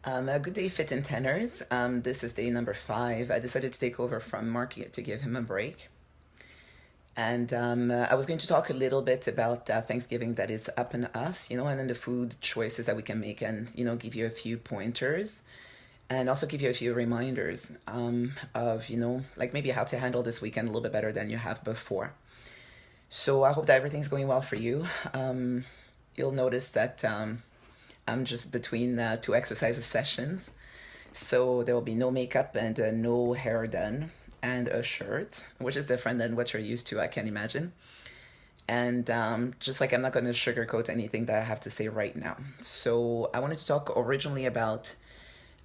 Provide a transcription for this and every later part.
A good day, fit in tenors. This is day number 5. I decided to take over from Mark to give him a break. And I was going to talk a little bit about Thanksgiving that is upon us, and then the food choices that we can make and, give you a few pointers and also give you a few reminders of, like maybe how to handle this weekend a little bit better than you have before. So I hope that everything's going well for you. You'll notice that I'm just between 2 exercise sessions. So there will be no makeup and no hair done and a shirt, which is different than what you're used to, I can imagine. And just like I'm not going to sugarcoat anything that I have to say right now. So I wanted to talk originally about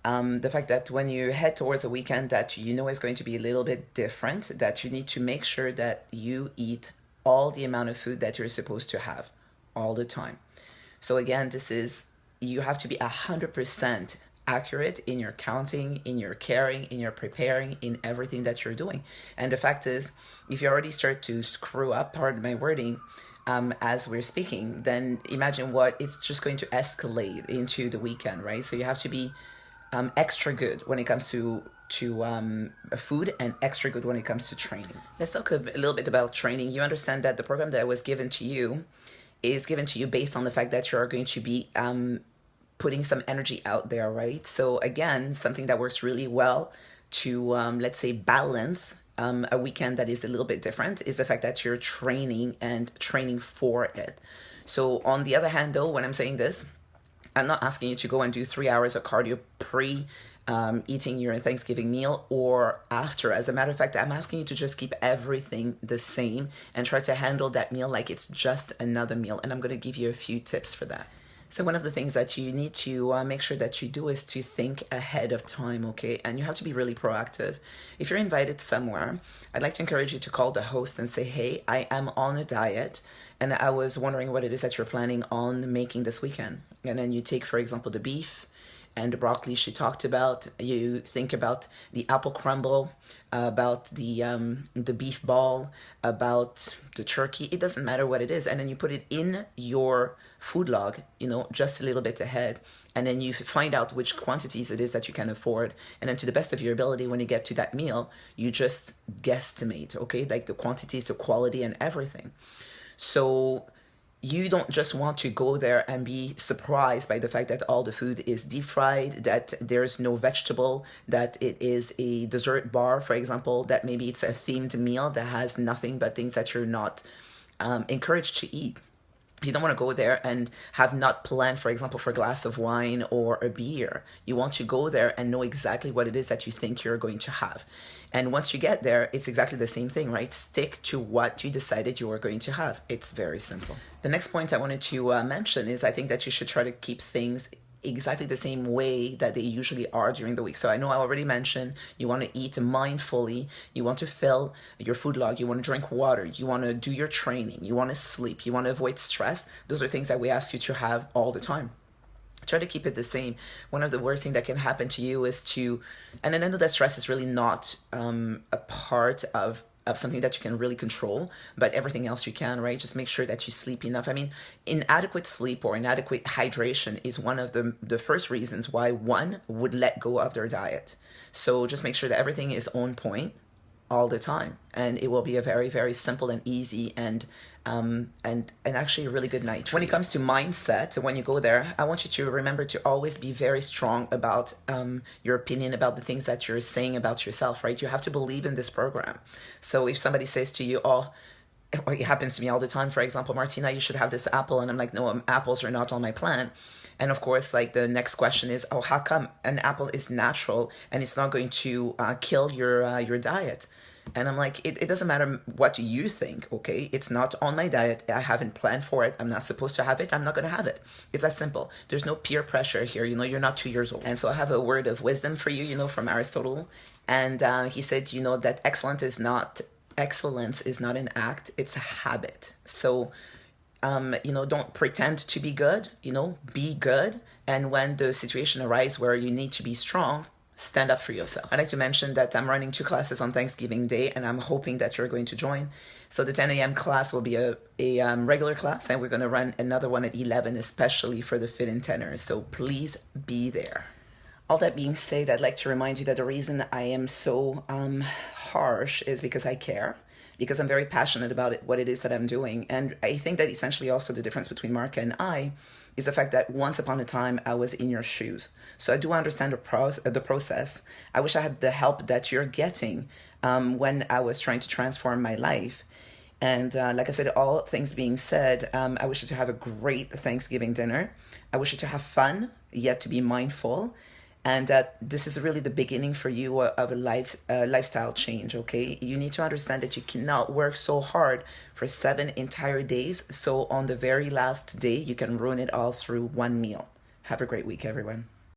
the fact that when you head towards a weekend that is going to be a little bit different, that you need to make sure that you eat all the amount of food that you're supposed to have all the time. So again, you have to be 100% accurate in your counting, in your carrying, in your preparing, in everything that you're doing. And the fact is, if you already start to screw up, pardon my wording, as we're speaking, then imagine what it's just going to escalate into the weekend, right? So you have to be extra good when it comes to food and extra good when it comes to training. Let's talk a little bit about training. You understand that the program that was given to you is given to you based on the fact that you're going to be putting some energy out there, right? So again, something that works really well to, let's say, balance a weekend that is a little bit different is the fact that you're training and training for it. So on the other hand, though, when I'm saying this, I'm not asking you to go and do 3 hours of cardio pre eating your Thanksgiving meal or after. As a matter of fact, I'm asking you to just keep everything the same and try to handle that meal like it's just another meal. And I'm going to give you a few tips for that. So one of the things that you need to make sure that you do is to think ahead of time, okay? And you have to be really proactive. If you're invited somewhere, I'd like to encourage you to call the host and say, hey, I am on a diet and I was wondering what it is that you're planning on making this weekend. And then you take, for example, the beef and the broccoli she talked about. You think about the apple crumble, about the beef ball, about the turkey. It doesn't matter what it is. And then you put it in your food log, just a little bit ahead. And then you find out which quantities it is that you can afford. And then to the best of your ability, when you get to that meal, you just guesstimate, okay? Like the quantities, the quality, and everything. So you don't just want to go there and be surprised by the fact that all the food is deep fried, that there's no vegetable, that it is a dessert bar, for example, that maybe it's a themed meal that has nothing but things that you're not encouraged to eat. You don't want to go there and have not planned, for example, for a glass of wine or a beer. You want to go there and know exactly what it is that you think you're going to have. And once you get there, it's exactly the same thing, right? Stick to what you decided you were going to have. It's very simple. The next point I wanted to mention is I think that you should try to keep things exactly the same way that they usually are during the week. So I know I already mentioned you want to eat mindfully, you want to fill your food log, you want to drink water, you want to do your training, you want to sleep, you want to avoid stress. Those are things that we ask you to have all the time. Try to keep it the same. One of the worst things that can happen to you is and I know that stress is really not a part of something that you can really control, but everything else you can, right? Just make sure that you sleep enough. I mean, inadequate sleep or inadequate hydration is one of the first reasons why one would let go of their diet. So just make sure that everything is on point all the time, and it will be a very, very simple and easy and actually a really good night. When it comes to mindset, when you go there, I want you to remember to always be very strong about your opinion about the things that you're saying about yourself, right? You have to believe in this program. So if somebody says to you, oh, it happens to me all the time, for example, Martina, you should have this apple, and I'm like, no, apples are not on my plan. And of course, like the next question is, oh, how come an apple is natural and it's not going to kill your diet? And I'm like, it doesn't matter what you think, okay? It's not on my diet. I haven't planned for it. I'm not supposed to have it. I'm not going to have it. It's that simple. There's no peer pressure here. You're not 2 years old. And so I have a word of wisdom for you, from Aristotle. And he said, that excellence is not an act. It's a habit. So, don't pretend to be good, be good. And when the situation arises where you need to be strong, stand up for yourself. I'd like to mention that I'm running 2 classes on Thanksgiving Day, and I'm hoping that you're going to join. So the 10 a.m. class will be a regular class, and we're going to run another one at 11, especially for the fit and tenors. So please be there. All that being said, I'd like to remind you that the reason I am so harsh is because I care, because I'm very passionate about what it is that I'm doing. And I think that essentially also the difference between Marka and I is the fact that once upon a time I was in your shoes. So I do understand the process. I wish I had the help that you're getting when I was trying to transform my life. And like I said, all things being said, I wish you to have a great Thanksgiving dinner. I wish you to have fun, yet to be mindful. And that this is really the beginning for you of a lifestyle change, okay? You need to understand that you cannot work so hard for 7 entire days. So on the very last day, you can ruin it all through one meal. Have a great week, everyone.